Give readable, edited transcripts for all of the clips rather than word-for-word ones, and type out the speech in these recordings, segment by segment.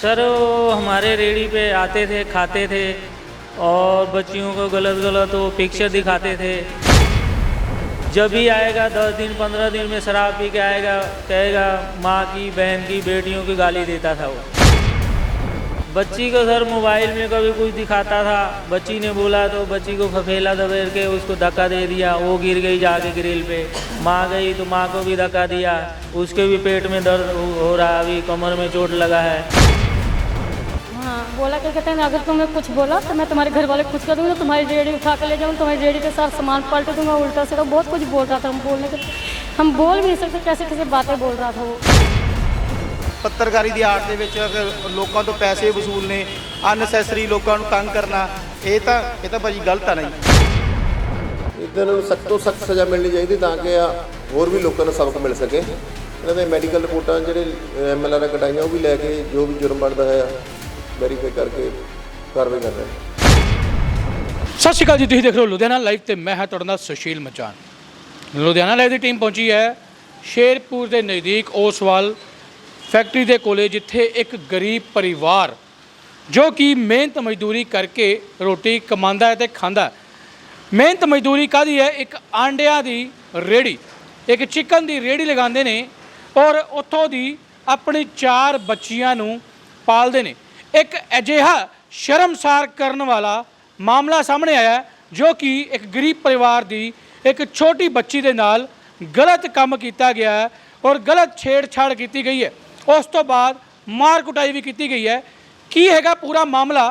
Sir वो हमारे ready पे आते थे, खाते थे और बच्चियों को गलत गलत वो पिक्चर दिखाते थे। जब भी आएगा 10 दिन 15 दिन में शराब पी के आएगा, कहेगा माँ की, बहन की, बेटियों की गाली देता था वो। बच्ची को सर मोबाइल में कभी कुछ दिखाता था, बच्ची ने बोला तो बच्ची को फफेला दबेड़ के उसको धक्का दे दिया, वो गिर गई जाके ग्रिल पे। माँ गई तो माँ को भी धक्का दिया, उसके भी पेट में दर्द हो रहा, अभी कमर में चोट लगा है। हाँ, बोला क्या कहते हैं, अगर तुमने कुछ बोला तो मैं तुम्हारे घर वाले कुछ कर दूँगा, तुम्हारी रेडी उठा कर ले जाऊँ, तुम्हारी रेडी के साथ सामान पलट दूंगा, उल्टा सीधा बहुत कुछ बोल रहा था। हम बोल भी नहीं सकते, कैसे कैसे बातें बोल रहा था वो। ਪੱਤਰਕਾਰੀ ਦੀ ਆੜ ਦੇ ਵਿੱਚ ਅਗਰ ਲੋਕਾਂ ਤੋਂ ਪੈਸੇ ਵਸੂਲ ਨੇ, ਅਨਸੈਸਰੀ ਲੋਕਾਂ ਨੂੰ ਤੰਗ ਕਰਨਾ, ਇਹ ਤਾਂ ਭਾਜੀ ਗਲਤ ਆ। ਨਹੀਂ ਇਹਨਾਂ ਨੂੰ ਸਖਤ ਤੋਂ ਸਖਤ ਸਜ਼ਾ ਮਿਲਣੀ ਚਾਹੀਦੀ ਤਾਂ ਕਿ ਹੋਰ ਵੀ ਲੋਕਾਂ ਨੂੰ ਸਬਕ ਮਿਲ ਸਕੇ। ਇਹਨਾਂ ਦੇ ਮੈਡੀਕਲ ਰਿਪੋਰਟਾਂ ਜਿਹੜੇ ਐਮਐਲਆਰ ਕਟਾਈਆਂ ਉਹ ਵੀ ਲੈ ਕੇ ਜੋ ਵੀ ਜੁਰਮ ਬਣਦਾ ਹੈ ਵੈਰੀਫਾਈ ਕਰਕੇ ਕਾਰਵਾਈ ਕਰ ਰਹੇ ਹਾਂ। ਸਤਿ ਸ਼੍ਰੀ ਅਕਾਲ ਜੀ, ਤੁਸੀਂ ਦੇਖ ਰਹੇ ਹੋ ਲੁਧਿਆਣਾ ਲਾਈਵ ਤੇ ਮੈਂ ਹਾਂ ਤੁਹਾਡਾ ਨਾਲ ਸੁਸ਼ੀਲ ਮਚਾਨ। ਲੁਧਿਆਣਾ ਲਾਈਵ ਦੀ ਟੀਮ ਪਹੁੰਚੀ ਹੈ ਸ਼ੇਰਪੁਰ ਦੇ ਨਜ਼ਦੀਕ ਓਸਵਾਲ फैक्ट्री के कोले, जिथे एक गरीब परिवार जो कि मेहनत मजदूरी करके रोटी कमांदा है तो खांदा है। मेहनत मजदूरी कादी है, एक आंडिया की रेहड़ी, एक चिकन की रेहड़ी लगाते ने और उत्थों दी अपनी 4 बच्चियां नूं पालते ने। एक अजिहा शर्मसार करने वाला मामला सामने आया जो कि एक गरीब परिवार की एक छोटी बच्ची के नाल गलत काम किया गया है और गलत छेड़छाड़ की गई है। उस तो बाद मार कुटाई भी की गई है। की हैगा पूरा मामला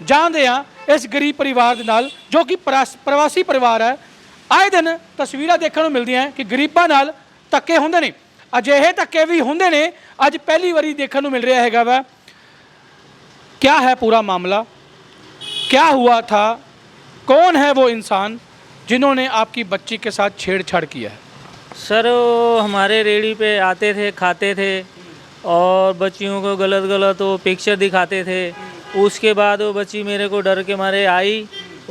जानते हैं इस गरीब परिवार के नाल जो कि प्रवासी परिवार है। आए दिन तस्वीरां देखने को मिलती हैं कि गरीबां नाल धक्के होंदे ने, अजिहे धक्के भी होंदे ने, अज पहली बारी देखने को मिल रहा हैगा वा। क्या है पूरा मामला, क्या हुआ था, कौन है वो इंसान जिन्होंने आपकी बच्ची के साथ छेड़छाड़ किया है? सर वो हमारे रेडी पे आते थे, खाते थे और बच्चियों को गलत गलत वो पिक्चर दिखाते थे। उसके बाद वो बच्ची मेरे को डर के मारे आई।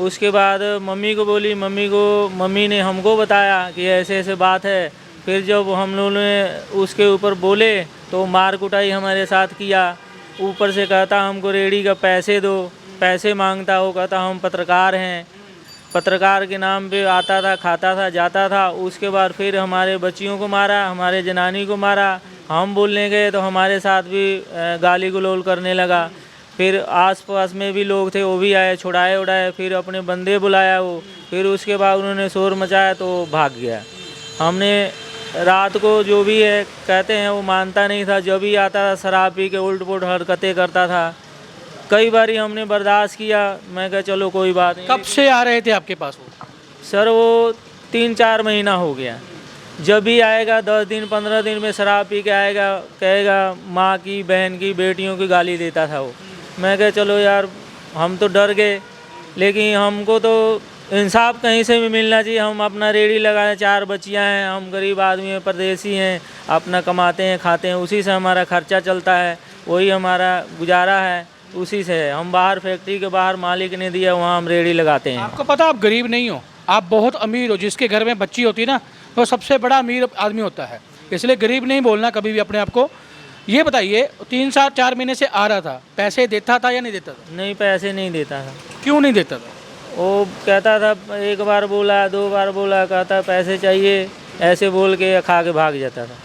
उसके बाद मम्मी को बोली, मम्मी ने हमको बताया कि ऐसे ऐसे बात है। फिर जब हम लोगों ने उसके ऊपर बोले तो मार कुटाई हमारे साथ किया। ऊपर से कहता हमको रेडी का पैसे दो, पैसे मांगता, वो कहता हम पत्रकार हैं, पत्रकार के नाम पे आता था, खाता था, जाता था। उसके बाद फिर हमारे बच्चियों को मारा, हमारे जनानी को मारा। हम बोलने गए तो हमारे साथ भी गाली गलौज करने लगा। फिर आसपास में भी लोग थे, वो भी आए, छुड़ाए उड़ाए, फिर अपने बंदे बुलाया वो। फिर उसके बाद उन्होंने शोर मचाया तो भाग गया। हमने रात को जो भी है कहते हैं वो मानता नहीं था, जब भी आता था शराब पी के उल्ट पुल्ट हरकतें करता था। कई बारी हमने बर्दाश्त किया, मैं कहा चलो कोई बात नहीं। कब से आ रहे थे आपके पास वो? सर वो 3-4 महीना हो गया। जब भी आएगा 10 दिन 15 दिन में शराब पी के आएगा, कहेगा माँ की, बहन की, बेटियों की गाली देता था वो। मैं कहा चलो यार, हम तो डर गए, लेकिन हमको तो इंसाफ कहीं से भी मिलना चाहिए। हम अपना रेडी लगाए, 4 बच्चियाँ हैं, हम गरीब आदमी हैं, परदेसी हैं, अपना कमाते हैं, खाते हैं, उसी से हमारा खर्चा चलता है, वही हमारा गुजारा है, उसी से है। हम बाहर फैक्ट्री के बाहर मालिक ने दिया, वहाँ हम रेडी लगाते हैं। आपको पता आप गरीब नहीं हो, आप बहुत अमीर हो। जिसके घर में बच्ची होती है ना, वो सबसे बड़ा अमीर आदमी होता है, इसलिए गरीब नहीं बोलना कभी भी अपने आप को। ये बताइए, 3-4 महीने से आ रहा था, पैसे देता था या नहीं देता था? नहीं, पैसे नहीं देता था। क्यों नहीं देता था? वो कहता था, एक बार बोला, 2 बार बोला, कहता पैसे चाहिए, ऐसे बोल के खा के भाग जाता था।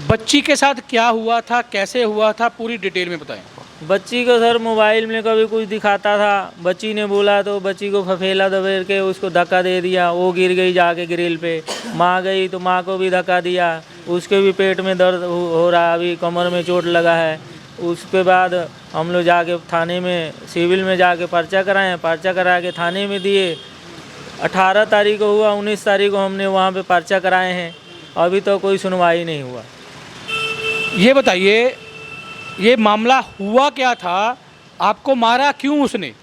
बच्ची के साथ क्या हुआ था, कैसे हुआ था, पूरी डिटेल में बताएं। बच्ची को सर मोबाइल में कभी कुछ दिखाता था, बच्ची ने बोला तो बच्ची को फफेला दबेड़ के उसको धक्का दे दिया, वो गिर गई जाके ग्रिल पे। माँ गई तो माँ को भी धक्का दिया, उसके भी पेट में दर्द हो रहा, अभी कमर में चोट लगा है। उसके बाद हम लोग जाके थाने में, सिविल में जाके पर्चा कराएं, पर्चा करा के थाने में दिए। 18 तारीख को हुआ, 19 तारीख को हमने वहाँ पे पर्चा कराए हैं, अभी तो कोई सुनवाई नहीं हुआ। ये बताइए, ये मामला हुआ क्या था, आपको मारा क्यों उसने?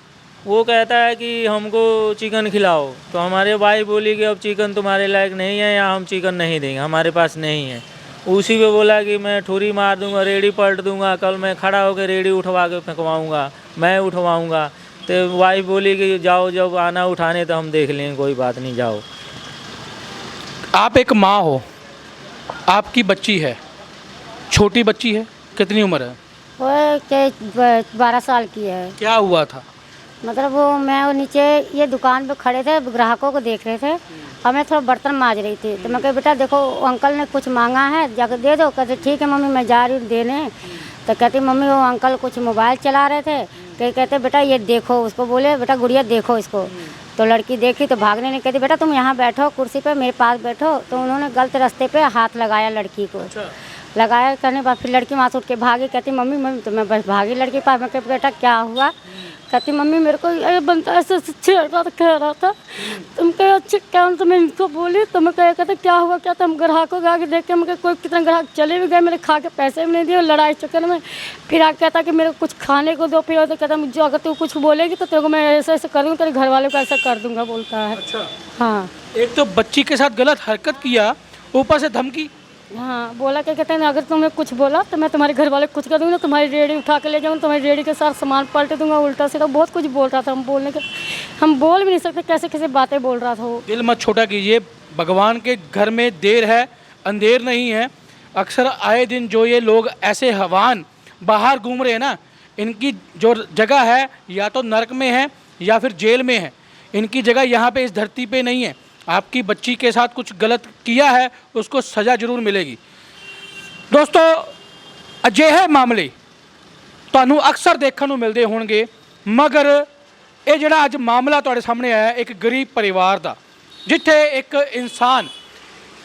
वो कहता है कि हमको चिकन खिलाओ, तो हमारे भाई बोली कि अब चिकन तुम्हारे लायक नहीं है, या हम चिकन नहीं देंगे, हमारे पास नहीं है। उसी पे बोला कि मैं ठुरी मार दूंगा, रेडी पलट दूंगा, कल मैं खड़ा होकर रेडी उठवा के फेंकवाऊँगा, मैं उठवाऊँगा। तो वाइफ बोली कि जाओ, जब आना उठाने तो हम देख लेंगे, कोई बात नहीं, जाओ। आप एक माँ हो, आपकी बच्ची है, छोटी बच्ची है, कितनी उम्र है? वो के 12 साल की है। क्या हुआ था? मतलब वो मैं वो नीचे ये दुकान पे खड़े थे, ग्राहकों को देख रहे थे और मैं थोड़ा बर्तन मांज रही थी। तो मैं कहा बेटा देखो वो अंकल ने कुछ मांगा है, जाकर दे दो। कहते ठीक है मम्मी मैं जा रही हूँ देने। तो कहती मम्मी वो अंकल कुछ मोबाइल चला रहे थे, कहते बेटा ये देखो, उसको बोले बेटा गुड़िया देखो इसको। तो लड़की देखी तो भागने नहीं, कहती बेटा तुम यहाँ बैठो कुर्सी पे, मेरे पास बैठो। तो उन्होंने गलत रास्ते पे हाथ लगाया लड़की को। लगाया करने के बाद फिर लड़की वहाँ से उठ के भागी, कहती मम्मी मम्मी। तो मैं बस भागी लड़की के पास। मैं कहा बेटा क्या हुआ? कहती मम्मी मेरे को ये बनता ऐसे छेड़ रहा था, कह रहा था। तुम कहे अच्छा क्या? तो मैं इनको बोली। तो मैं कहते क्या हुआ क्या? तो हम ग्राहकों के आगे देख के मैं कोई कितना ग्राहक चले भी गए, मेरे खा के पैसे भी नहीं दिए। लड़ाई चक्कर में फिर आगे कहता कि मेरे को कुछ खाने को दो। फिर तो कहता मुझे अगर तू कुछ बोलेगी तो तेरे को मैं ऐसे ऐसे करूँगा, तेरे घर वालों को ऐसा कर दूँगा बोलता है। अच्छा, हाँ एक तो बच्ची के साथ गलत हरकत किया, ऊपर से धमकी। हाँ, बोला क्या कहते हैं अगर तुमने कुछ बोला तो मैं तुम्हारे घर वाले कुछ कर दूँगा, तुम्हारी रेडी उठा के ले जाऊँगा, तुम्हारी रेडी के साथ सामान पलट दूंगा, उल्टा सीधा बहुत कुछ बोल रहा था। हम बोल भी नहीं सकते कैसे कैसे बातें बोल रहा था वो। दिल मत छोटा कीजिए, भगवान के घर में देर है अंधेर नहीं है। अक्सर आए दिन जो ये लोग ऐसे हवान बाहर घूम रहे हैं ना, इनकी जो जगह है या तो नरक में है या फिर जेल में है। इनकी जगह यहाँ पे इस धरती पे नहीं है। आपकी बच्ची के साथ कुछ गलत किया है, उसको सज़ा जरूर मिलेगी। दोस्तों अजिहे मामले ਤੁਹਾਨੂੰ ਅਕਸਰ ਦੇਖਣ ਨੂੰ ਮਿਲਦੇ ਹੋਣਗੇ, ਮਗਰ ਇਹ ਜਿਹੜਾ ਅੱਜ ਮਾਮਲਾ ਤੁਹਾਡੇ ਸਾਹਮਣੇ ਆਇਆ ਇੱਕ ਗਰੀਬ ਪਰਿਵਾਰ ਦਾ, ਜਿੱਥੇ ਇੱਕ ਇਨਸਾਨ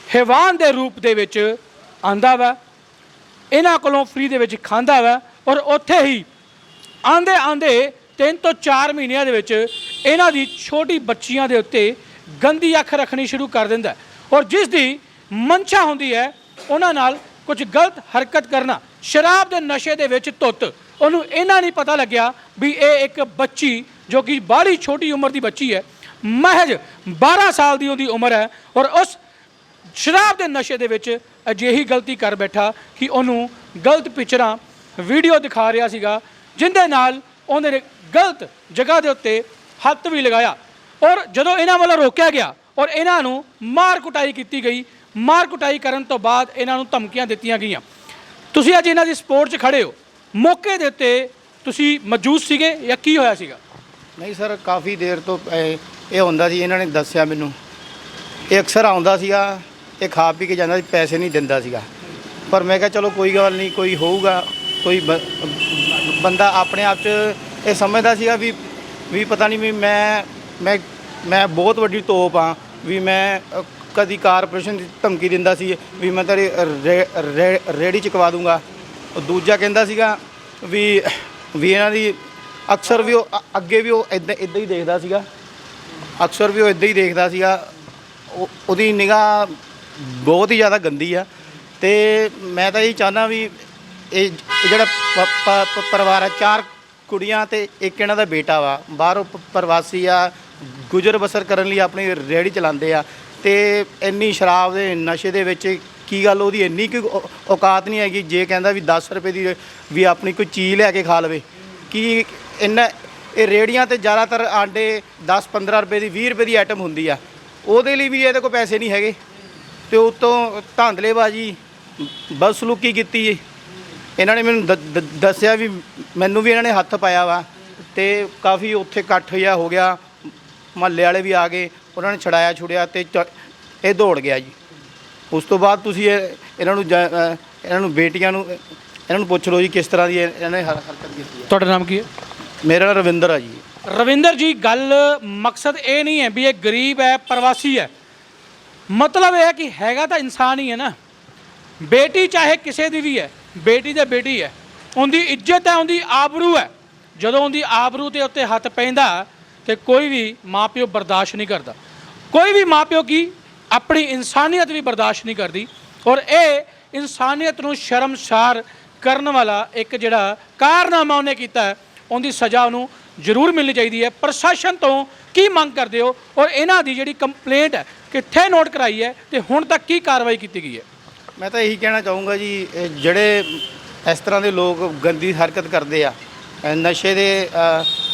ਹੈਵਾਨ ਦੇ ਰੂਪ ਦੇ ਵਿੱਚ ਆਂਦਾ ਵਾ, ਇਹਨਾਂ ਕੋਲੋਂ ਫ੍ਰੀ ਦੇ ਵਿੱਚ ਖਾਂਦਾ ਵਾ, ਔਰ ਉੱਥੇ ਹੀ ਆਂਦੇ ਆਂਦੇ 3 ਤੋਂ 4 ਮਹੀਨਿਆਂ ਦੇ ਵਿੱਚ ਇਹਨਾਂ ਦੀ ਛੋਟੀ ਬੱਚੀਆਂ ਦੇ ਉੱਤੇ ਗੰਦੀ ਅੱਖ ਰੱਖਣੀ ਸ਼ੁਰੂ ਕਰ ਦਿੰਦਾ ਔਰ ਜਿਸ ਦੀ ਮਨਸ਼ਾ ਹੁੰਦੀ ਹੈ ਉਹਨਾਂ ਨਾਲ ਕੁਝ ਗਲਤ ਹਰਕਤ ਕਰਨਾ। ਸ਼ਰਾਬ ਦੇ ਨਸ਼ੇ ਦੇ ਵਿੱਚ ਧੁੱਤ ਉਹਨੂੰ ਇਹਨਾਂ ਨਹੀਂ ਪਤਾ ਲੱਗਿਆ ਵੀ ਇਹ ਇੱਕ ਬੱਚੀ ਜੋ ਕਿ ਬਾਹਲੀ ਛੋਟੀ ਉਮਰ ਦੀ ਬੱਚੀ ਹੈ, ਮਹਿਜ 12 ਸਾਲ ਦੀ ਉਹਦੀ ਉਮਰ ਹੈ, ਔਰ ਉਸ ਸ਼ਰਾਬ ਦੇ ਨਸ਼ੇ ਦੇ ਵਿੱਚ ਅਜਿਹੀ ਗਲਤੀ ਕਰ ਬੈਠਾ ਕਿ ਉਹਨੂੰ ਗਲਤ ਪਿਕਚਰਾਂ ਵੀਡੀਓ ਦਿਖਾ ਰਿਹਾ ਸੀਗਾ, ਜਿਹਦੇ ਨਾਲ ਉਹਨੇ ਗਲਤ ਜਗ੍ਹਾ ਦੇ ਉੱਤੇ ਹੱਥ ਵੀ ਲਗਾਇਆ। ਔਰ ਜਦੋਂ ਇਹਨਾਂ ਵੱਲੋਂ ਰੋਕਿਆ ਗਿਆ ਔਰ ਇਹਨਾਂ ਨੂੰ ਮਾਰ ਕੁਟਾਈ ਕੀਤੀ ਗਈ, ਮਾਰ ਕੁਟਾਈ ਕਰਨ ਤੋਂ ਬਾਅਦ ਇਹਨਾਂ ਨੂੰ ਧਮਕੀਆਂ ਦਿੱਤੀਆਂ ਗਈਆਂ। ਤੁਸੀਂ ਅੱਜ ਇਹਨਾਂ ਦੀ ਸਪੋਰਟ 'ਚ ਖੜੇ ਹੋ, ਮੌਕੇ ਦੇ ਉੱਤੇ ਤੁਸੀਂ ਮੌਜੂਦ ਸੀਗੇ ਜਾਂ ਕੀ ਹੋਇਆ ਸੀਗਾ? ਨਹੀਂ ਸਰ, ਕਾਫੀ ਦੇਰ ਤੋਂ ਇਹ ਹੁੰਦਾ ਸੀ, ਇਹਨਾਂ ਨੇ ਦੱਸਿਆ ਮੈਨੂੰ। ਇਹ ਅਕਸਰ ਆਉਂਦਾ ਸੀਗਾ, ਇਹ ਖਾ ਪੀ ਕੇ ਜਾਂਦਾ ਸੀ, ਪੈਸੇ ਨਹੀਂ ਦਿੰਦਾ ਸੀਗਾ। ਪਰ ਮੈਂ ਕਿਹਾ ਚਲੋ ਕੋਈ ਗੱਲ ਨਹੀਂ, ਕੋਈ ਹੋਊਗਾ, ਕੋਈ ਬੰਦਾ ਆਪਣੇ ਆਪ 'ਚ ਇਹ ਸਮਝਦਾ ਸੀਗਾ ਵੀ ਪਤਾ ਨਹੀਂ ਵੀ ਮੈਂ ਬਹੁਤ ਵੱਡੀ ਤੋਪ ਹਾਂ, ਵੀ ਮੈਂ ਕਦੀ ਕਾਰਪੋਰੇਸ਼ਨ ਦੀ ਧਮਕੀ ਦਿੰਦਾ ਸੀ ਵੀ ਮੈਂ ਤੇਰੀ ਰੇਹੜੀ ਚੁਕਵਾ ਦੂੰਗਾ। ਦੂਜਾ ਕਹਿੰਦਾ ਸੀਗਾ ਵੀ ਇਹਨਾਂ ਦੀ ਅਕਸਰ ਵੀ ਉਹ ਅੱਗੇ ਵੀ ਉਹ ਇੱਦਾਂ ਹੀ ਦੇਖਦਾ ਸੀਗਾ, ਅਕਸਰ ਵੀ ਉਹ ਇੱਦਾਂ ਹੀ ਦੇਖਦਾ ਸੀਗਾ। ਉਹਦੀ ਨਿਗਾਹ ਬਹੁਤ ਹੀ ਜ਼ਿਆਦਾ ਗੰਦੀ ਆ। ਅਤੇ ਮੈਂ ਤਾਂ ਇਹ ਚਾਹੁੰਦਾ ਵੀ ਇਹ ਜਿਹੜਾ ਪਰਿਵਾਰ ਆ, 4 ਕੁੜੀਆਂ ਅਤੇ ਇੱਕ ਇਹਨਾਂ ਦਾ ਬੇਟਾ ਵਾ, ਬਾਹਰੋਂ ਪ੍ਰਵਾਸੀ ਆ, ਗੁਜ਼ਰ ਬਸਰ ਕਰਨ ਲਈ ਆਪਣੀ ਰੇਹੜੀ ਚਲਾਉਂਦੇ ਆ, ਅਤੇ ਇੰਨੀ ਸ਼ਰਾਬ ਦੇ ਨਸ਼ੇ ਦੇ ਵਿੱਚ ਕੀ ਗੱਲ ਉਹਦੀ ਇੰਨੀ ਕੁ ਔਕਾਤ ਨਹੀਂ ਹੈਗੀ ਜੇ ਕਹਿੰਦਾ ਵੀ 10 ਰੁਪਏ ਦੀ ਵੀ ਆਪਣੀ ਕੋਈ ਚੀਜ਼ ਲੈ ਕੇ ਖਾ ਲਵੇ। ਕਿ ਇਹ ਰੇਹੜੀਆਂ 'ਤੇ ਜ਼ਿਆਦਾਤਰ ਆਂਡੇ 10-15 ਰੁਪਏ ਦੀ 20 ਰੁਪਏ ਦੀ ਆਈਟਮ ਹੁੰਦੀ ਆ, ਉਹਦੇ ਲਈ ਵੀ ਇਹਦੇ ਕੋਲ ਪੈਸੇ ਨਹੀਂ ਹੈਗੇ। ਅਤੇ ਉੱਤੋਂ ਧਾਂਦਲੇਬਾਜ਼ੀ ਬਦਸਲੂਕੀ ਕੀਤੀ ਇਹਨਾਂ ਨੇ। ਮੈਨੂੰ ਦੱਸਿਆ ਵੀ ਮੈਨੂੰ ਵੀ ਇਹਨਾਂ ਨੇ ਹੱਥ ਪਾਇਆ ਵਾ, ਅਤੇ ਕਾਫੀ ਉੱਥੇ ਇਕੱਠ ਜਿਹਾ ਹੋ ਗਿਆ, ਮਹੱਲੇ ਵਾਲੇ ਵੀ ਆ ਗਏ, ਉਹਨਾਂ ਨੇ ਛੁੜਿਆ ਅਤੇ ਇਹ ਦੌੜ ਗਿਆ ਜੀ। ਉਸ ਤੋਂ ਬਾਅਦ ਤੁਸੀਂ ਇਹਨਾਂ ਨੂੰ ਬੇਟੀਆਂ ਨੂੰ ਇਹਨਾਂ ਨੂੰ ਪੁੱਛ ਲਓ ਜੀ ਕਿਸ ਤਰ੍ਹਾਂ ਦੀ ਇਹਨਾਂ ਨੇ ਹਰਕਤ ਕੀਤੀ ਹੈ। ਤੁਹਾਡਾ ਨਾਮ ਕੀ ਹੈ? ਮੇਰਾ ਨਾਮ ਰਵਿੰਦਰ ਆ ਜੀ। ਰਵਿੰਦਰ ਜੀ, ਗੱਲ ਮਕਸਦ ਇਹ ਨਹੀਂ ਹੈ ਵੀ ਇਹ ਗਰੀਬ ਹੈ, ਪ੍ਰਵਾਸੀ ਹੈ। ਮਤਲਬ ਇਹ ਹੈ ਕਿ ਹੈਗਾ ਤਾਂ ਇਨਸਾਨ ਹੀ ਹੈ ਨਾ। ਬੇਟੀ ਚਾਹੇ ਕਿਸੇ ਦੀ ਵੀ ਹੈ, ਬੇਟੀ ਤਾਂ ਬੇਟੀ ਹੈ, ਉਹਦੀ ਇੱਜ਼ਤ ਹੈ, ਉਹਦੀ ਆਬਰੂ ਹੈ। ਜਦੋਂ ਉਹਦੀ ਆਬਰੂ ਦੇ ਉੱਤੇ ਹੱਥ ਪੈਂਦਾ ਤੇ ਕੋਈ ਵੀ ਮਾਂ ਪਿਓ ਬਰਦਾਸ਼ਤ ਨਹੀਂ ਕਰਦਾ, ਕੋਈ ਵੀ ਮਾਂ ਪਿਓ ਕੀ ਆਪਣੀ ਇਨਸਾਨੀਅਤ ਵੀ ਬਰਦਾਸ਼ਤ ਨਹੀਂ ਕਰਦੀ। ਔਰ ਇਹ ਇਨਸਾਨੀਅਤ ਨੂੰ ਸ਼ਰਮਸਾਰ ਕਰਨ ਵਾਲਾ ਇੱਕ ਜਿਹੜਾ ਕਾਰਨਾਮਾ ਉਹਨੇ ਕੀਤਾ ਹੈ, ਉਹਦੀ ਸਜ਼ਾ ਉਹਨੂੰ ਜ਼ਰੂਰ ਮਿਲਣੀ ਚਾਹੀਦੀ ਹੈ। ਪ੍ਰਸ਼ਾਸਨ ਤੋਂ ਕੀ ਮੰਗ ਕਰਦੇ ਹੋ ਔਰ ਇਹਨਾਂ ਦੀ ਜਿਹੜੀ ਕੰਪਲੇਂਟ ਹੈ ਕਿੱਥੇ ਨੋਟ ਕਰਾਈ ਹੈ ਤੇ ਹੁਣ ਤੱਕ ਕੀ ਕਾਰਵਾਈ ਕੀਤੀ ਗਈ ਹੈ? ਮੈਂ ਤਾਂ ਇਹੀ ਕਹਿਣਾ ਚਾਹੂੰਗਾ ਜੀ, ਜਿਹੜੇ ਇਸ ਤਰ੍ਹਾਂ ਦੇ ਲੋਕ ਗੰਦੀ ਹਰਕਤ ਕਰਦੇ ਆ, ਨਸ਼ੇ ਦੇ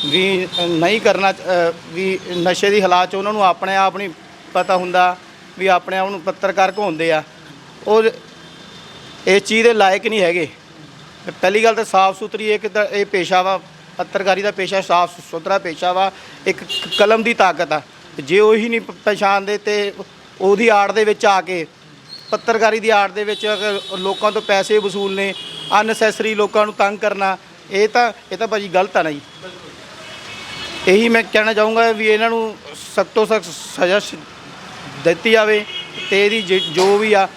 ਵੀ ਨਹੀਂ ਕਰਨਾ, ਵੀ ਨਸ਼ੇ ਦੀ ਹਾਲਾਤ 'ਚ ਉਹਨਾਂ ਨੂੰ ਆਪਣੇ ਆਪ ਨਹੀਂ ਪਤਾ ਹੁੰਦਾ, ਵੀ ਆਪਣੇ ਆਪ ਨੂੰ ਪੱਤਰਕਾਰ ਕਹਾਉਂਦੇ ਆ, ਉਹ ਇਸ ਚੀਜ਼ ਦੇ ਲਾਇਕ ਨਹੀਂ ਹੈਗੇ। ਪਹਿਲੀ ਗੱਲ ਤਾਂ ਸਾਫ਼ ਸੁਥਰੀ ਇੱਕ ਤਾਂ ਇਹ ਪੇਸ਼ਾ ਵਾ, ਪੱਤਰਕਾਰੀ ਦਾ ਪੇਸ਼ਾ ਸਾਫ਼ ਸੁਥਰਾ ਪੇਸ਼ਾ ਵਾ, ਇੱਕ ਕਲਮ ਦੀ ਤਾਕਤ ਆ। ਜੇ ਉਹੀ ਨਹੀਂ ਪਛਾਣਦੇ ਤੇ ਉਹਦੀ ਆੜ ਦੇ ਵਿੱਚ ਆ ਕੇ, ਪੱਤਰਕਾਰੀ ਦੀ ਆੜ ਦੇ ਵਿੱਚ ਅਗਰ ਲੋਕਾਂ ਤੋਂ ਪੈਸੇ ਵਸੂਲਨੇ, ਅਨਨੈਸੈਸਰੀ ਲੋਕਾਂ ਨੂੰ ਤੰਗ ਕਰਨਾ, ਇਹ ਤਾਂ ਭਾਜੀ ਗਲਤ ਆ ਨਾ ਜੀ। ਇਹੀ ਮੈਂ ਕਹਿਣਾ ਚਾਹੂੰਗਾ ਵੀ ਇਹਨਾਂ ਨੂੰ ਸਖਤ ਤੋਂ ਸਖਤ ਸਜ਼ਾ ਦਿੱਤੀ ਜਾਵੇ ਤੇ ਇਹਦੀ ਜੋ ਵੀ ਆ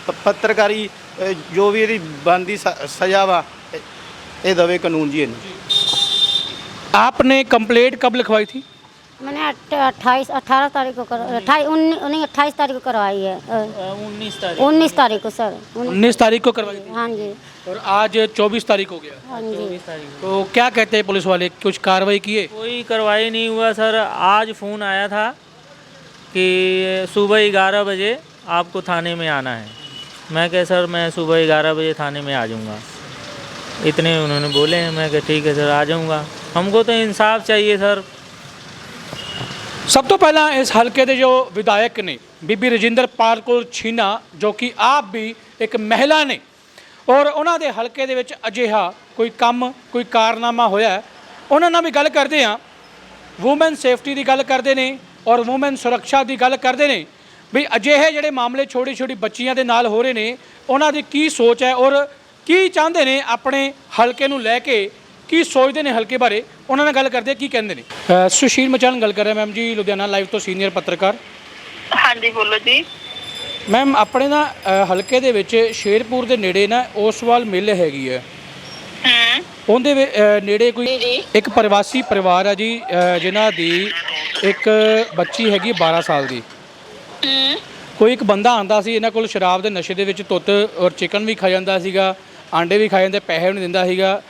ਪੱਤਰਕਾਰੀ ਜੋ ਵੀ ਇਹਦੀ ਬਣਦੀ ਸਜ਼ਾ ਵਾ ਇਹ ਦੇਵੇ ਕਾਨੂੰਨ ਜੀ ਇਹਨੂੰ। आपने कंप्लेंट कब लिखवाई थी? मैंने 18 तारीख को 28 तारीख को करवाई है, 19 तारीख 19 तारीख को सर। 19 तारीख को करवाई थी हाँ जी, और आज 24 तारीख हो गया। हाँ जी। 24 तारीख तो क्या कहते हैं पुलिस वाले, कुछ कार्रवाई किए? कोई कार्रवाई नहीं हुआ सर। आज फ़ोन आया था कि सुबह 11 बजे आपको थाने में आना है। मैं कहा सर मैं सुबह 11 बजे थाने में आ जाऊँगा, इतने उन्होंने बोले हैं। मैं कहा ठीक है सर आ जाऊँगा। हमको तो इंसाफ चाहिए सर। ਸਭ ਤੋਂ ਪਹਿਲਾਂ ਇਸ ਹਲਕੇ ਦੇ ਜੋ ਵਿਧਾਇਕ ਨੇ ਬੀਬੀ ਰਜਿੰਦਰ ਪਾਲ ਕੌਰ ਛੀਨਾ, ਜੋ ਕਿ ਆਪ ਵੀ ਇੱਕ ਮਹਿਲਾ ਨੇ, ਔਰ ਉਹਨਾਂ ਦੇ ਹਲਕੇ ਦੇ ਵਿੱਚ ਅਜਿਹਾ ਕੋਈ ਕੰਮ, ਕੋਈ ਕਾਰਨਾਮਾ ਹੋਇਆ, ਉਹਨਾਂ ਨਾਲ ਵੀ ਗੱਲ ਕਰਦੇ ਹਾਂ। ਵੂਮਨ ਸੇਫਟੀ ਦੀ ਗੱਲ ਕਰਦੇ ਨੇ ਔਰ ਵੂਮਨ ਸੁਰੱਖਿਆ ਦੀ ਗੱਲ ਕਰਦੇ ਨੇ ਵੀ ਅਜਿਹੇ ਜਿਹੜੇ ਮਾਮਲੇ ਛੋਟੀ ਛੋਟੀ ਬੱਚੀਆਂ ਦੇ ਨਾਲ ਹੋ ਰਹੇ ਨੇ, ਉਹਨਾਂ ਦੀ ਕੀ ਸੋਚ ਹੈ ਔਰ ਕੀ ਚਾਹੁੰਦੇ ਨੇ ਆਪਣੇ ਹਲਕੇ ਨੂੰ ਲੈ ਕੇ, ਕੀ ਸੋਚਦੇ ਨੇ ਹਲਕੇ ਬਾਰੇ। ਉਹਨਾਂ ਨਾਲ ਗੱਲ ਕਰਦੇ ਕੀ ਕਹਿੰਦੇ ਨੇ। ਸੁਸ਼ੀਲ ਮਚਾਨ ਗੱਲ ਕਰ ਰਿਹਾ ਮੈਮ ਜੀ, ਲੁਧਿਆਣਾ ਲਾਈਵ ਤੋਂ ਸੀਨੀਅਰ ਪੱਤਰਕਾਰ। ਹਾਂਜੀ ਬੋਲੋ ਜੀ। ਮੈਮ ਆਪਣੇ ਨਾ ਹਲਕੇ ਦੇ ਵਿੱਚ ਸ਼ੇਰਪੁਰ ਦੇ ਨੇੜੇ ਨਾ ਓਸਵਾਲ ਮਿੱਲ ਹੈਗੀ ਹੈ, ਉਹਦੇ ਨੇੜੇ ਕੋਈ ਇੱਕ ਪ੍ਰਵਾਸੀ ਪਰਿਵਾਰ ਹੈ ਜੀ, ਜਿਨ੍ਹਾਂ ਦੀ ਇੱਕ ਬੱਚੀ ਹੈਗੀ 12 ਸਾਲ ਦੀ। ਕੋਈ ਇੱਕ ਬੰਦਾ ਆਂਦਾ ਸੀ ਇਹਨਾਂ ਕੋਲ ਸ਼ਰਾਬ ਦੇ ਨਸ਼ੇ ਦੇ ਵਿੱਚ ਧੁੱਤ, ਔਰ ਚਿਕਨ ਵੀ ਖਾ ਜਾਂਦਾ ਸੀਗਾ, ਆਂਡੇ ਵੀ ਖਾ ਜਾਂਦੇ, ਪੈਸੇ ਵੀ ਨਹੀਂ ਦਿੰਦਾ ਸੀਗਾ।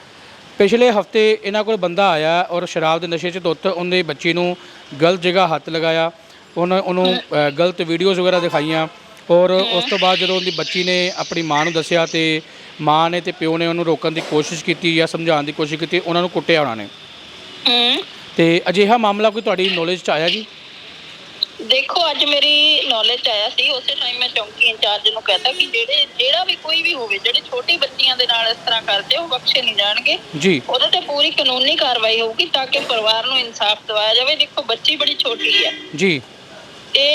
ਪਿਛਲੇ ਹਫਤੇ ਇਹਨਾਂ ਕੋਲ ਬੰਦਾ ਆਇਆ ਔਰ ਸ਼ਰਾਬ ਦੇ ਨਸ਼ੇ 'ਚ ਧੁੱਤ ਉਹਨੇ ਬੱਚੀ ਨੂੰ ਗਲਤ ਜਗ੍ਹਾ ਹੱਥ ਲਗਾਇਆ, ਉਹਨੂੰ ਗਲਤ ਵੀਡੀਓਜ਼ ਵਗੈਰਾ ਦਿਖਾਈਆਂ, ਔਰ ਉਸ ਤੋਂ ਬਾਅਦ ਜਦੋਂ ਉਹਦੀ ਬੱਚੀ ਨੇ ਆਪਣੀ ਮਾਂ ਨੂੰ ਦੱਸਿਆ ਤੇ ਮਾਂ ਨੇ ਤੇ ਪਿਓ ਨੇ ਉਹਨੂੰ ਰੋਕਣ ਦੀ ਕੋਸ਼ਿਸ਼ ਕੀਤੀ ਜਾਂ ਸਮਝਾਉਣ ਦੀ ਕੋਸ਼ਿਸ਼ ਕੀਤੀ, ਉਹਨਾਂ ਨੂੰ ਕੁੱਟਿਆ ਉਹਨਾਂ ਨੇ। ਤੇ ਅਜਿਹਾ ਮਾਮਲਾ ਕੋਈ ਤੁਹਾਡੀ ਨੌਲੇਜ 'ਚ ਆਇਆ ਜੀ? ਦੇਖੋ ਅੱਜ ਮੇਰੀ ਨੌਲੇਜ 'ਚ ਆਇਆ ਸੀ, ਉਸੇ ਟਾਈਮ ਮੈਂ ਚੌਂਕੀ ਇੰਚਾਰਜ ਨੂੰ ਕਹਿਤਾ ਕਿ ਜਿਹੜਾ ਵੀ ਕੋਈ ਵੀ ਹੋਵੇ ਜਿਹੜੇ ਛੋਟੀ ਬੱਚੀਆਂ ਦੇ ਨਾਲ ਇਸ ਤਰ੍ਹਾਂ ਕਰਦੇ ਉਹ ਬਖਸ਼ੇ ਨਹੀਂ ਜਾਣਗੇ ਜੀ। ਉਹਦੇ ਤੇ ਪੂਰੀ ਕਾਨੂੰਨੀ ਕਾਰਵਾਈ ਹੋਊਗੀ ਤਾਂ ਕਿ ਪਰਿਵਾਰ ਨੂੰ ਇਨਸਾਫ ਦਿਵਾਇਆ ਜਾਵੇ। ਦੇਖੋ ਬੱਚੀ ਬੜੀ ਛੋਟੀ ਹੈ ਜੀ, ਤੇ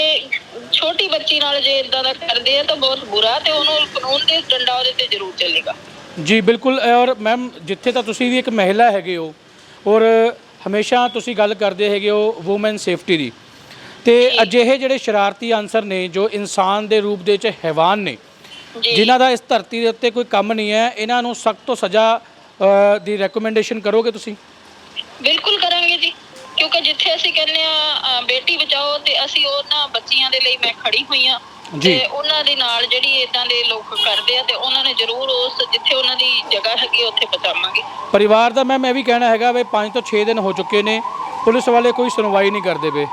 ਛੋਟੀ ਬੱਚੀ ਨਾਲ ਜੇ ਇਦਾਂ ਦਾ ਕਰਦੇ ਆ ਤਾਂ ਬਹੁਤ ਬੁਰਾ, ਤੇ ਉਹਨੂੰ ਕਾਨੂੰਨ ਦੇ ਡੰਡਾ ਉਹਦੇ ਤੇ ਜ਼ਰੂਰ ਚੱਲੇਗਾ ਜੀ ਬਿਲਕੁਲ। ਔਰ ਮੈਮ ਜਿੱਥੇ ਤਾਂ ਤੁਸੀਂ ਵੀ ਇੱਕ ਮਹਿਲਾ ਹੈਗੇ ਹੋ ਔਰ ਹਮੇਸ਼ਾ ਤੁਸੀਂ ਗੱਲ ਕਰਦੇ ਹੈਗੇ ਹੋ ਵੂਮਨ ਸੇਫਟੀ ਦੀ, ਤੇ ਅਜਿਹੇ ਜਿਹੜੇ ਸ਼ਰਾਰਤੀ ਅਨਸਰ ਨੇ ਜੋ ਇਨਸਾਨ ਦੇ ਰੂਪ ਦੇ ਵਿੱਚ ਹੈਵਾਨ ਨੇ, ਜਿਨ੍ਹਾਂ ਦਾ ਇਸ ਧਰਤੀ ਦੇ ਉੱਤੇ ਕੋਈ ਕੰਮ ਨਹੀਂ ਹੈ, ਇਹਨਾਂ ਨੂੰ ਸਖਤ ਤੋਂ ਸਜ਼ਾ ਦੀ ਰეკਮੈਂਡੇਸ਼ਨ ਕਰੋਗੇ ਤੁਸੀਂ? ਬਿਲਕੁਲ ਕਰਾਂਗੇ ਜੀ, ਕਿਉਂਕਿ ਜਿੱਥੇ ਅਸੀਂ ਕਹਿੰਦੇ ਆ ਬੇਟੀ ਬਚਾਓ ਤੇ ਅਸੀਂ ਉਹਨਾਂ ਬੱਚੀਆਂ ਦੇ ਲਈ ਮੈਂ ਖੜੀ ਹੋਈ ਆ ਤੇ ਉਹਨਾਂ ਦੇ ਨਾਲ ਜਿਹੜੀ ਇਦਾਂ ਦੇ ਲੋਕ ਕਰਦੇ ਆ ਤੇ ਉਹਨਾਂ ਨੇ ਜ਼ਰੂਰ ਉਸ ਜਿੱਥੇ ਉਹਨਾਂ ਦੀ ਜਗ੍ਹਾ ਹੈਗੀ ਉੱਥੇ ਬਚਾਵਾਂਗੇ। ਪਰਿਵਾਰ ਦਾ ਮੈਮ ਇਹ ਵੀ ਕਹਿਣਾ ਹੈਗਾ ਵੀ 5 ਤੋਂ 6 ਦਿਨ ਹੋ ਚੁੱਕੇ ਨੇ, ਪੁਲਿਸ ਵਾਲੇ ਕੋਈ ਸੁਣਵਾਈ ਨਹੀਂ ਕਰਦੇ ਪਏ।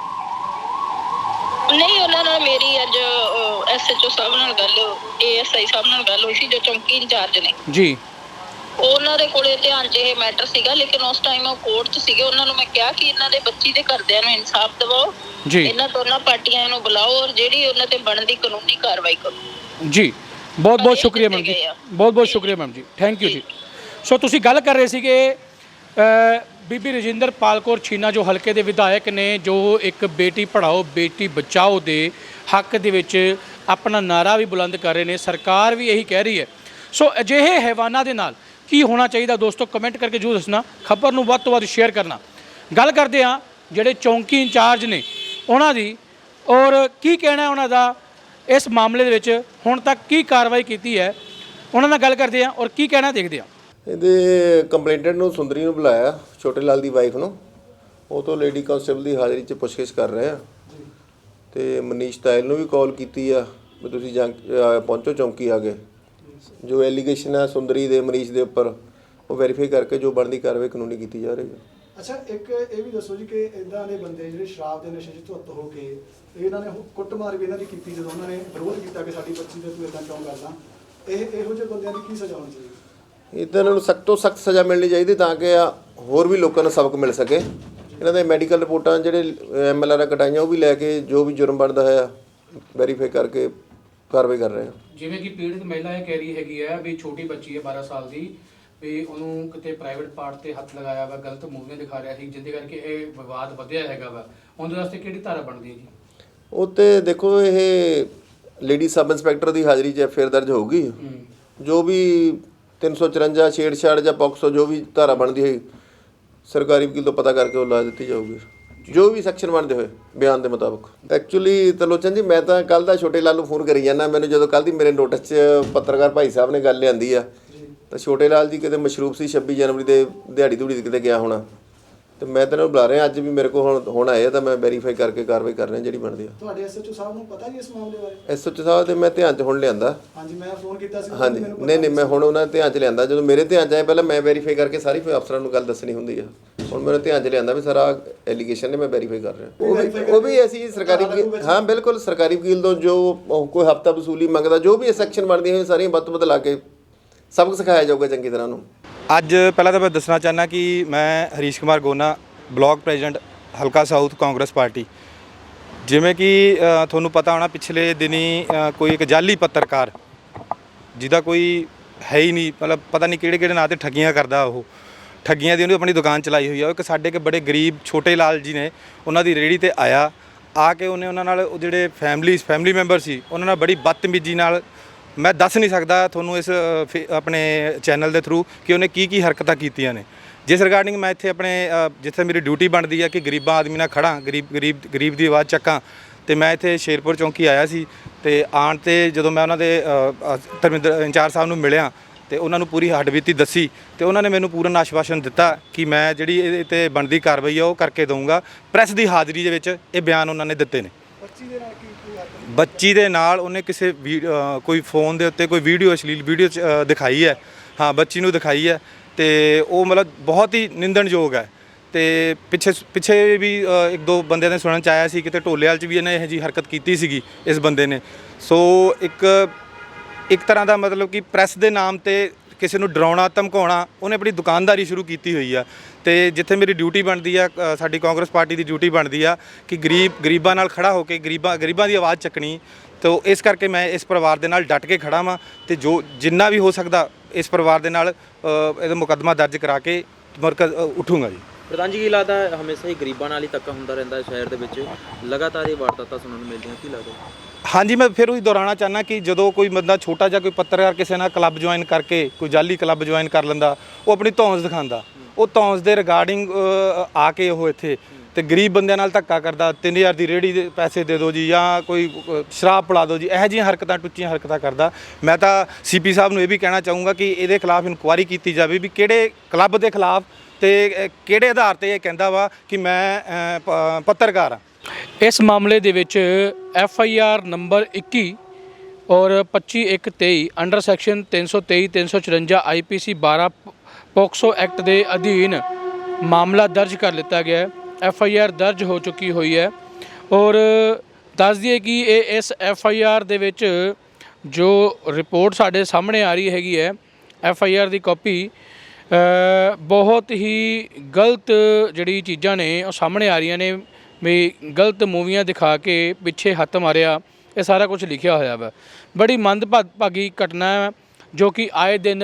ਨਹੀਂ, ਉਹਨਾਂ ਨਾਲ ਮੇਰੀ ਅੱਜ ਐਸਐਚਓ ਸਾਹਿਬ ਨਾਲ ਗੱਲ, ਏਐਸਆਈ ਸਾਹਿਬ ਨਾਲ ਗੱਲ ਹੋਈ ਸੀ ਜੋ ਚੌਂਕੀ ਇੰਚਾਰਜ ਨੇ ਜੀ। ਉਹਨਾਂ ਦੇ ਕੋਲੇ ਧਿਆਨ 'ਚ ਇਹ ਮੈਟਰ ਸੀਗਾ, ਲੇਕਿਨ ਉਸ ਟਾਈਮ ਉਹ ਕੋਰਟ 'ਚ ਸੀਗੇ। ਉਹਨਾਂ ਨੂੰ ਮੈਂ ਕਿਹਾ ਕਿ ਇਹਨਾਂ ਦੇ ਬੱਚੀ ਦੇ ਘਰਦਿਆਂ ਨੂੰ ਇਨਸਾਫ ਦਿਵਾਓ, ਇਹਨਾਂ ਦੋਨਾਂ ਪਾਰਟੀਆਂ ਨੂੰ ਬੁਲਾਓ ਔਰ ਜਿਹੜੀ ਉਹਨਾਂ ਤੇ ਬਣਦੀ ਕਾਨੂੰਨੀ ਕਾਰਵਾਈ ਕਰੋ ਜੀ। ਬਹੁਤ ਬਹੁਤ ਸ਼ੁਕਰੀਆ ਮੈਮ ਜੀ, ਬਹੁਤ ਬਹੁਤ ਸ਼ੁਕਰੀਆ ਮੈਮ ਜੀ, ਥੈਂਕ ਯੂ ਜੀ। ਸੋ ਤੁਸੀਂ ਗੱਲ ਕਰ ਰਹੇ ਸੀਗੇ ਬੀਬੀ ਰਜਿੰਦਰ ਪਾਲ ਕੌਰ ਛੀਨਾ, ਜੋ ਹਲਕੇ ਦੇ ਵਿਧਾਇਕ ਨੇ, ਜੋ ਇੱਕ ਬੇਟੀ ਪੜ੍ਹਾਓ ਬੇਟੀ ਬਚਾਓ ਦੇ ਹੱਕ ਦੇ ਵਿੱਚ ਆਪਣਾ ਨਾਰਾ ਵੀ ਬੁਲੰਦ ਕਰ ਰਹੇ ਨੇ। ਸਰਕਾਰ ਵੀ ਇਹੀ ਕਹਿ ਰਹੀ ਹੈ। ਸੋ ਅਜਿਹੇ ਹੈਵਾਨਾਂ ਦੇ ਨਾਲ ਕੀ ਹੋਣਾ ਚਾਹੀਦਾ ਦੋਸਤੋ, ਕਮੈਂਟ ਕਰਕੇ ਜ਼ਰੂਰ ਦੱਸਣਾ। ਖਬਰ ਨੂੰ ਵੱਧ ਤੋਂ ਵੱਧ ਸ਼ੇਅਰ ਕਰਨਾ। ਗੱਲ ਕਰਦੇ ਹਾਂ ਜਿਹੜੇ ਚੌਂਕੀ ਇੰਚਾਰਜ ਨੇ ਉਹਨਾਂ ਦੀ, ਔਰ ਕੀ ਕਹਿਣਾ ਉਹਨਾਂ ਦਾ ਇਸ ਮਾਮਲੇ ਦੇ ਵਿੱਚ, ਹੁਣ ਤੱਕ ਕੀ ਕਾਰਵਾਈ ਕੀਤੀ ਹੈ, ਉਹਨਾਂ ਨਾਲ ਗੱਲ ਕਰਦੇ ਹਾਂ ਔਰ ਕੀ ਕਹਿਣਾ ਦੇਖਦੇ ਹਾਂ। ਇਹਦੇ ਕੰਪਲੇਂਟੈਂਟ ਨੂੰ ਸੁੰਦਰੀ ਨੂੰ ਬੁਲਾਇਆ, ਛੋਟੇ ਲਾਲ ਦੀ ਵਾਈਫ ਨੂੰ, ਉਹ ਤੋਂ ਲੇਡੀ ਕਾਂਸਟੇਬਲ ਦੀ ਹਾਜ਼ਰੀ 'ਚ ਪੁੱਛਗਿੱਛ ਕਰ ਰਹੇ ਆ, ਤੇ ਮਨੀਸ਼ ਤਾਇਲ ਨੂੰ ਵੀ ਕਾਲ ਕੀਤੀ ਆ ਵੀ ਤੁਸੀਂ ਪਹੁੰਚੋ ਚੌਂਕੀ ਆ ਗਏ। ਜੋ ਐਲੀਗੇਸ਼ਨ ਹੈ ਸੁੰਦਰੀ ਦੇ ਮਨੀਸ਼ ਦੇ ਉੱਪਰ, ਉਹ ਵੈਰੀਫਾਈ ਕਰਕੇ ਜੋ ਬਣਦੀ ਕਾਰਵਾਈ ਕਾਨੂੰਨੀ ਕੀਤੀ ਜਾ ਰਹੀ ਹੈ। ਅੱਛਾ, ਇੱਕ ਇਹ ਵੀ ਦੱਸੋ ਜੀ ਕਿ ਇਦਾਂ ਦੇ ਬੰਦੇ ਜਿਹੜੇ ਸ਼ਰਾਬ ਦੇ ਨਸ਼ੇ 'ਚ ਧੁੱਤ ਹੋ ਕੇ, ਇਹਨਾਂ ਨੇ ਕੁੱਟਮਾਰ ਵੀ ਇਹਨਾਂ ਦੀ ਕੀਤੀ ਜਦੋਂ ਉਹਨਾਂ ਨੇ ਵਿਰੋਧ ਕੀਤਾ ਕਿ ਸਾਡੀ ਬੱਚੀ ਦੇ ਤੂੰ ਇਦਾਂ ਕਿਉਂ ਕਰਦਾ, ਇਹੋ ਜਿਹੇ ਬੰਦਿਆਂ ਦੀ ਕੀ ਸਜ਼ਾ ਹੋਣੀ ਚਾਹੀਦੀ? ਇੱਦਾਂ ਨੂੰ ਸਖਤ ਤੋਂ ਸਖਤ ਸਜ਼ਾ ਮਿਲਣੀ ਚਾਹੀਦੀ ਤਾਂ ਕਿ ਹੋਰ ਵੀ ਲੋਕਾਂ ਨੂੰ ਸਬਕ ਮਿਲ ਸਕੇ। ਇਹਨਾਂ ਦੇ ਮੈਡੀਕਲ ਰਿਪੋਰਟਾਂ ਜਿਹੜੇ MLR ਕਟਾਈਆਂ ਉਹ ਵੀ ਲੈ ਕੇ ਜੋ ਵੀ ਜੁਰਮ ਬਣਦਾ ਹੈ ਵੈਰੀਫਾਈ ਕਰਕੇ ਕਾਰਵਾਈ ਕਰ ਰਹੇ ਹਾਂ। ਜਿਵੇਂ ਕਿ ਪੀੜਤ ਮਹਿਲਾ ਇਹ ਕਹਿ ਰਹੀ ਹੈਗੀ ਹੈ ਵੀ ਛੋਟੀ ਬੱਚੀ ਹੈ 12 ਸਾਲ ਦੀ, ਵੀ ਉਹਨੂੰ ਕਿਤੇ ਪ੍ਰਾਈਵੇਟ ਪਾਰਟ ਤੇ ਹੱਥ ਲਗਾਇਆ ਵਾ, ਗਲਤ ਮੂਵੀਆਂ ਦਿਖਾ ਰਿਹਾ ਸੀ, ਜਿਹਦੇ ਕਰਕੇ ਇਹ ਵਿਵਾਦ ਵਧਿਆ ਹੈਗਾ ਵਾ, ਉਹਦੇ ਵਾਸਤੇ ਕਿਹੜੀ ਧਾਰਾ ਬਣਦੀ ਹੈ ਜੀ? ਉਹ ਤੇ ਦੇਖੋ, ਇਹ ਲੇਡੀ ਸਬ ਇੰਸਪੈਕਟਰ ਦੀ ਹਾਜ਼ਰੀ 'ਚ ਐਫਆਈਆਰ ਦਰਜ ਹੋਊਗੀ। ਜੋ ਵੀ 354 ਛੇੜਛਾੜ ਜਾਂ ਪੌਕਸੋ ਜੋ ਵੀ ਧਾਰਾ ਬਣਦੀ ਹੋਈ ਸਰਕਾਰੀ ਵਕੀਲ ਤੋਂ ਪਤਾ ਕਰਕੇ ਉਹ ਲਾ ਦਿੱਤੀ ਜਾਊਗੀ, ਜੋ ਵੀ ਸੈਕਸ਼ਨ ਬਣਦੇ ਹੋਏ ਬਿਆਨ ਦੇ ਮੁਤਾਬਕ। ਐਕਚੁਅਲੀ ਤਰਲੋਚਨ ਜੀ, ਮੈਂ ਤਾਂ ਕੱਲ ਦਾ ਛੋਟੇ ਲਾਲ ਨੂੰ ਫੋਨ ਕਰੀ ਜਾਂਦਾ। ਮੈਨੂੰ ਜਦੋਂ ਕੱਲ ਦੀ ਮੇਰੇ ਨੋਟਿਸ 'ਚ ਪੱਤਰਕਾਰ ਭਾਈ ਸਾਹਿਬ ਨੇ ਗੱਲ ਲਿਆਂਦੀ ਆ, ਤਾਂ ਛੋਟੇ ਲਾਲ ਜੀ ਕਿਤੇ ਮਸ਼ਰੂਫ ਸੀ 26 ਜਨਵਰੀ ਦੇ ਦਿਹਾੜੀ ਦੂੜੀ ਕਿਤੇ ਗਿਆ ਹੋਣਾ, ਤੇ ਮੈਂ ਤਾਂ ਬੁਲਾ ਰਿਹਾ। ਅੱਜ ਵੀ ਮੇਰੇ ਕੋਲ ਹੁਣ ਆਏ ਆ, ਤਾਂ ਮੈਂ ਵੈਰੀਫਾਈ ਕਰਕੇ ਕਾਰਵਾਈ ਕਰ ਰਿਹਾ ਜਿਹੜੀ ਬਣਦੀ ਆ। ਤੁਹਾਡੇ ਐਸਐਚਓ ਸਾਹਿਬ ਨੂੰ ਪਤਾ ਜੀ ਇਸ ਮਾਮਲੇ ਬਾਰੇ? ਐਸਐਚਓ ਸਾਹਿਬ ਦੇ ਮੈਂ ਧਿਆਨ 'ਚ ਹੁਣ ਲਿਆਂਦਾ। ਹਾਂਜੀ, ਮੈਂ ਫੋਨ ਕੀਤਾ ਸੀ। ਹਾਂਜੀ, ਨਹੀਂ ਮੈਂ ਹੁਣ ਉਹਨਾਂ ਦੇ ਧਿਆਨ 'ਚ ਲਿਆਂਦਾ। ਜਦੋਂ ਮੇਰੇ ਧਿਆਨ 'ਚ ਆਇਆ, ਪਹਿਲਾਂ ਮੈਂ ਵੈਰੀਫਾਈ ਕਰਕੇ ਸਾਰੀ ਫਿਰ ਅਫਸਰਾਂ ਨੂੰ ਗੱਲ ਦੱਸਣੀ ਹੁੰਦੀ ਆ। ਹੁਣ ਮੇਰੇ ਧਿਆਨ 'ਚ ਲਿਆਂਦਾ ਵੀ ਸਾਰਾ ਐਲੀਗੇਸ਼ਨ ਨੇ, ਮੈਂ ਵੈਰੀਫਾਈ ਕਰ ਰਿਹਾ। ਉਹ ਵੀ ਅਸੀਂ ਸਰਕਾਰੀ ਵਕੀਲ, ਹਾਂ ਬਿਲਕੁਲ ਸਰਕਾਰੀ ਵਕੀਲ ਤੋਂ ਜੋ ਕੋਈ ਹਫ਼ਤਾ ਵਸੂਲੀ ਮੰਗਦਾ, ਜੋ ਵੀ ਸੈਕਸ਼ਨ ਬਣਦੀਆਂ ਹੋਈਆਂ ਸਾਰੀਆਂ ਵੱਧ ਤੋਂ ਵੱਧ ਲਾ ਕੇ ਸਬਕ ਸਿਖਾਇਆ ਜਾਊਗਾ ਚੰਗੀ ਤਰ੍ਹਾਂ ਨੂੰ। ਅੱਜ ਪਹਿਲਾਂ ਤਾਂ ਮੈਂ ਦੱਸਣਾ ਚਾਹੁੰਦਾ ਕਿ ਮੈਂ ਹਰੀਸ਼ ਕੁਮਾਰ ਗੋਨਾ, ਬਲਾਕ ਪ੍ਰੈਜ਼ੀਡੈਂਟ ਹਲਕਾ ਸਾਊਥ ਕਾਂਗਰਸ ਪਾਰਟੀ। ਜਿਵੇਂ ਕਿ ਤੁਹਾਨੂੰ ਪਤਾ ਹੋਣਾ, ਪਿਛਲੇ ਦਿਨੀ ਕੋਈ ਇੱਕ ਜਾਲੀ ਪੱਤਰਕਾਰ ਜਿਹਦਾ ਕੋਈ ਹੈ ਹੀ ਨਹੀਂ, ਮਤਲਬ ਪਤਾ ਨਹੀਂ ਕਿਹੜੇ ਨਾਂ ਤੇ ਠੱਗੀਆਂ ਕਰਦਾ, ਉਹ ਠੱਗੀਆਂ ਦੀ ਉਹਨੇ ਆਪਣੀ ਦੁਕਾਨ ਚਲਾਈ ਹੋਈ ਆ। ਇੱਕ ਸਾਡੇ ਕੇ ਬੜੇ ਗਰੀਬ ਛੋਟੇ ਲਾਲ ਜੀ ਨੇ, ਉਹਨਾਂ ਦੀ ਰੇਹੜੀ ਤੇ ਆ ਕੇ ਉਹਨੇ ਉਹਨਾਂ ਨਾਲ, ਉਹ ਜਿਹੜੇ ਫੈਮਿਲੀ ਮੈਂਬਰ ਸੀ, ਉਹਨਾਂ ਨਾਲ ਬੜੀ ਬਦਤਮੀਜ਼ੀ ਨਾਲ, ਮੈਂ ਦੱਸ ਨਹੀਂ ਸਕਦਾ ਤੁਹਾਨੂੰ ਇਸ ਆਪਣੇ ਚੈਨਲ ਦੇ ਥਰੂ ਕਿ ਉਹਨੇ ਕੀ ਹਰਕਤਾਂ ਕੀਤੀਆਂ ਨੇ। ਜਿਸ ਰਿਗਾਰਡਿੰਗ ਮੈਂ ਇੱਥੇ ਆਪਣੇ ਜਿੱਥੇ ਮੇਰੀ ਡਿਊਟੀ ਬਣਦੀ ਹੈ ਕਿ ਗਰੀਬਾਂ ਆਦਮੀ ਨਾਲ ਖੜਾਂ, ਗਰੀਬ ਦੀ ਆਵਾਜ਼ ਚੱਕਾਂ, ਤੇ ਮੈਂ ਇੱਥੇ ਸ਼ੇਰਪੁਰ ਚੌਂਕੀ ਆਇਆ ਸੀ। ਤੇ ਆਉਣ 'ਤੇ ਜਦੋਂ ਮੈਂ ਉਹਨਾਂ ਦੇ ਧਰਮਿੰਦਰ ਇੰਚਾਰਜ ਸਾਹਿਬ ਨੂੰ ਮਿਲਿਆ ਤੇ ਉਹਨਾਂ ਨੂੰ ਪੂਰੀ ਹੱਡਬੀਤੀ ਦੱਸੀ, ਤੇ ਉਹਨਾਂ ਨੇ ਮੈਨੂੰ ਪੂਰਨ ਆਸ਼ਵਾਸਨ ਦਿੱਤਾ ਕਿ ਮੈਂ ਜਿਹੜੀ ਇਹਦੇ 'ਤੇ ਬਣਦੀ ਕਾਰਵਾਈ ਆ ਉਹ ਕਰਕੇ ਦਊਂਗਾ। ਪ੍ਰੈਸ ਦੀ ਹਾਜ਼ਰੀ ਦੇ ਵਿੱਚ ਇਹ ਬਿਆਨ ਉਹਨਾਂ ਨੇ ਦਿੱਤੇ ਨੇ। ਬੱਚੀ ਦੇ ਨਾਲ ਉਹਨੇ ਕਿਸੇ ਕੋਈ ਫੋਨ ਦੇ ਉੱਤੇ ਕੋਈ ਵੀਡੀਓ, ਅਸ਼ਲੀਲ ਵੀਡੀਓ ਦਿਖਾਈ ਹੈ। ਹਾਂ, ਬੱਚੀ ਨੂੰ ਦਿਖਾਈ ਹੈ, ਤੇ ਉਹ ਮਤਲਬ ਬਹੁਤ ਹੀ ਨਿੰਦਣਯੋਗ ਹੈ। ਤੇ ਪਿੱਛੇ ਵੀ ਇੱਕ ਦੋ ਬੰਦਿਆਂ ਨੇ ਸੁਣਨ 'ਚ ਆਇਆ ਸੀ ਕਿਤੇ ਢੋਲੇਵਾਲ 'ਚ ਵੀ ਇਹਨੇ ਇਹੋ ਜਿਹੀ ਹਰਕਤ ਕੀਤੀ ਸੀਗੀ ਇਸ ਬੰਦੇ ਨੇ। ਸੋ ਇੱਕ ਤਰ੍ਹਾਂ ਦਾ ਮਤਲਬ ਕਿ ਪ੍ਰੈਸ ਦੇ ਨਾਮ 'ਤੇ ਕਿਸੇ ਨੂੰ ਡਰਾਉਣਾ ਧਮਕਾਉਣਾ, ਉਹਨੇ ਆਪਣੀ ਦੁਕਾਨਦਾਰੀ ਸ਼ੁਰੂ ਕੀਤੀ ਹੋਈ ਆ। ਤੇ ਜਿੱਥੇ ਮੇਰੀ ਡਿਊਟੀ ਬਣਦੀ ਆ, ਸਾਡੀ ਕਾਂਗਰਸ ਪਾਰਟੀ ਦੀ ਡਿਊਟੀ ਬਣਦੀ ਆ ਕਿ ਗਰੀਬਾਂ ਨਾਲ ਖੜਾ ਹੋ ਕੇ ਗਰੀਬਾਂ ਦੀ ਆਵਾਜ਼ ਚੱਕਣੀ। ਤੋ ਇਸ ਕਰਕੇ ਮੈਂ ਇਸ ਪਰਿਵਾਰ ਦੇ ਨਾਲ ਡਟ ਕੇ ਖੜਾ ਵਾਂ, ਤੇ ਜਿੰਨਾ ਵੀ ਹੋ ਸਕਦਾ ਇਸ ਪਰਿਵਾਰ ਦੇ ਨਾਲ ਇਹਦਾ ਮੁਕੱਦਮਾ ਦਰਜ ਕਰਾ ਕੇ ਉੱਠੂੰਗਾ ਜੀ। ਪ੍ਰਧਾਨ ਜੀ, ਕੀ ਲੱਗਦਾ ਹਮੇਸ਼ਾ ਹੀ ਗਰੀਬਾਂ ਨਾਲ ਹੀ ਧੱਕਾ ਹੁੰਦਾ ਰਹਿੰਦਾ ਸ਼ਹਿਰ ਦੇ ਵਿੱਚ, ਲਗਾਤਾਰ ਇਹ ਵਾਰਦਾਤਾਂ ਸੁਣਨ ਨੂੰ ਮਿਲਦੀਆਂ, ਕੀ ਲੱਗਦਾ? ਹਾਂਜੀ, ਮੈਂ ਫਿਰ ਉਹੀ ਦੁਹਰਾਉਣਾ ਚਾਹੁੰਦਾ ਕਿ ਜਦੋਂ ਕੋਈ ਬੰਦਾ ਛੋਟਾ ਜਿਹਾ ਕੋਈ ਪੱਤਰਕਾਰ ਕਿਸੇ ਨਾਲ ਕਲੱਬ ਜੁਆਇਨ ਕਰਕੇ, ਕੋਈ ਜਾਲੀ ਕਲੱਬ ਜੁਆਇਨ ਕਰ ਲੈਂਦਾ, ਉਹ ਆਪਣੀ ਧੌਂਸ ਦਿਖਾਉਂਦਾ, ਉਹ ਧੌਂਸ ਦੇ ਰਿਗਾਰਡਿੰਗ ਆ ਕੇ ਉਹ ਇੱਥੇ ਤੇ ਗਰੀਬ ਬੰਦਿਆਂ ਨਾਲ ਧੱਕਾ ਕਰਦਾ। 3000 ਦੀ ਰੇਹੜੀ ਦੇ ਪੈਸੇ ਦੇ ਦਿਓ ਜੀ, ਜਾਂ ਕੋਈ ਸ਼ਰਾਬ ਪਿਲਾ ਦਿਓ ਜੀ, ਇਹੋ ਜਿਹੀਆਂ ਹਰਕਤਾਂ, ਟੁੱਚੀਆਂ ਹਰਕਤਾਂ ਕਰਦਾ। ਮੈਂ ਤਾਂ ਸੀਪੀ ਸਾਹਿਬ ਨੂੰ ਇਹ ਵੀ ਕਹਿਣਾ ਚਾਹੂੰਗਾ ਕਿ ਇਹਦੇ ਖਿਲਾਫ ਇਨਕੁਆਇਰੀ ਕੀਤੀ ਜਾਵੇ ਵੀ ਕਿਹੜੇ ਕਲੱਬ ਦੇ ਖਿਲਾਫ ਤੇ ਕਿਹੜੇ ਆਧਾਰ ਤੇ ਇਹ ਕਹਿੰਦਾ ਵਾ ਕਿ ਮੈਂ ਪੱਤਰਕਾਰ ਹਾਂ। ਇਸ ਮਾਮਲੇ ਦੇ ਵਿੱਚ FIR ਨੰਬਰ 21 ਔਰ 25/1/23 under section 323 354 IPC 12 POCSO act ਦੇ ਅਧੀਨ ਮਾਮਲਾ ਦਰਜ ਕਰ ਲਿੱਤਾ ਗਿਆ ਹੈ। FIR ਦਰਜ ਹੋ ਚੁੱਕੀ ਹੋਈ ਹੈ। ਔਰ ਦੱਸ ਦਈਏ ਕਿ ਇਸ FIR ਦੇ ਵਿੱਚ ਜੋ ਰਿਪੋਰਟ ਸਾਡੇ ਸਾਹਮਣੇ ਆ ਰਹੀ ਹੈਗੀ ਹੈ, FIR ਦੀ ਕਾਪੀ, ਬਹੁਤ ਹੀ ਗਲਤ ਜਿਹੜੀ ਚੀਜ਼ਾਂ ਨੇ ਉਹ ਸਾਹਮਣੇ ਆ ਰਹੀਆਂ ਨੇ ਵੀ ਗਲਤ ਮੂਵੀਆਂ ਦਿਖਾ ਕੇ ਪਿੱਛੇ ਹੱਥ ਮਾਰਿਆ, ਇਹ ਸਾਰਾ ਕੁਝ ਲਿਖਿਆ ਹੋਇਆ ਵਾ। ਬੜੀ ਮੰਦਭਾਗੀ ਘਟਨਾ ਹੈ ਜੋ ਕਿ ਆਏ ਦਿਨ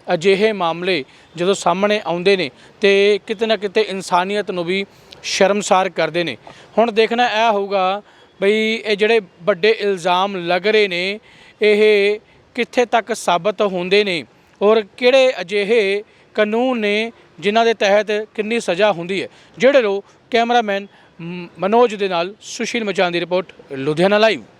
ਅਜਿਹੇ ਮਾਮਲੇ ਜਦੋਂ ਸਾਹਮਣੇ ਆਉਂਦੇ ਨੇ ਤੇ ਕਿਤੇ ਨਾ ਕਿਤੇ ਇਨਸਾਨੀਅਤ ਨੂੰ ਵੀ ਸ਼ਰਮਸਾਰ ਕਰਦੇ ਨੇ। ਹੁਣ ਦੇਖਣਾ ਇਹ ਹੋਊਗਾ ਬਈ ਇਹ ਜਿਹੜੇ ਵੱਡੇ ਇਲਜ਼ਾਮ ਲੱਗ ਰਹੇ ਨੇ ਇਹ ਕਿੱਥੇ ਤੱਕ ਸਾਬਤ ਹੁੰਦੇ ਨੇ ਔਰ ਕਿਹੜੇ ਅਜਿਹੇ ਕਾਨੂੰਨ ਨੇ ਜਿਨ੍ਹਾਂ ਦੇ ਤਹਿਤ ਕਿੰਨੀ ਸਜ਼ਾ ਹੁੰਦੀ ਹੈ। ਜਿਹੜੇ ਲੋਕ ਕੈਮਰਾਮੈਨ ਮਨੋਜ ਦੇ ਨਾਲ ਸੁਸ਼ੀਲ ਮਚਾਨ ਦੀ ਰਿਪੋਰਟ, ਲੁਧਿਆਣਾ ਲਾਈਵ।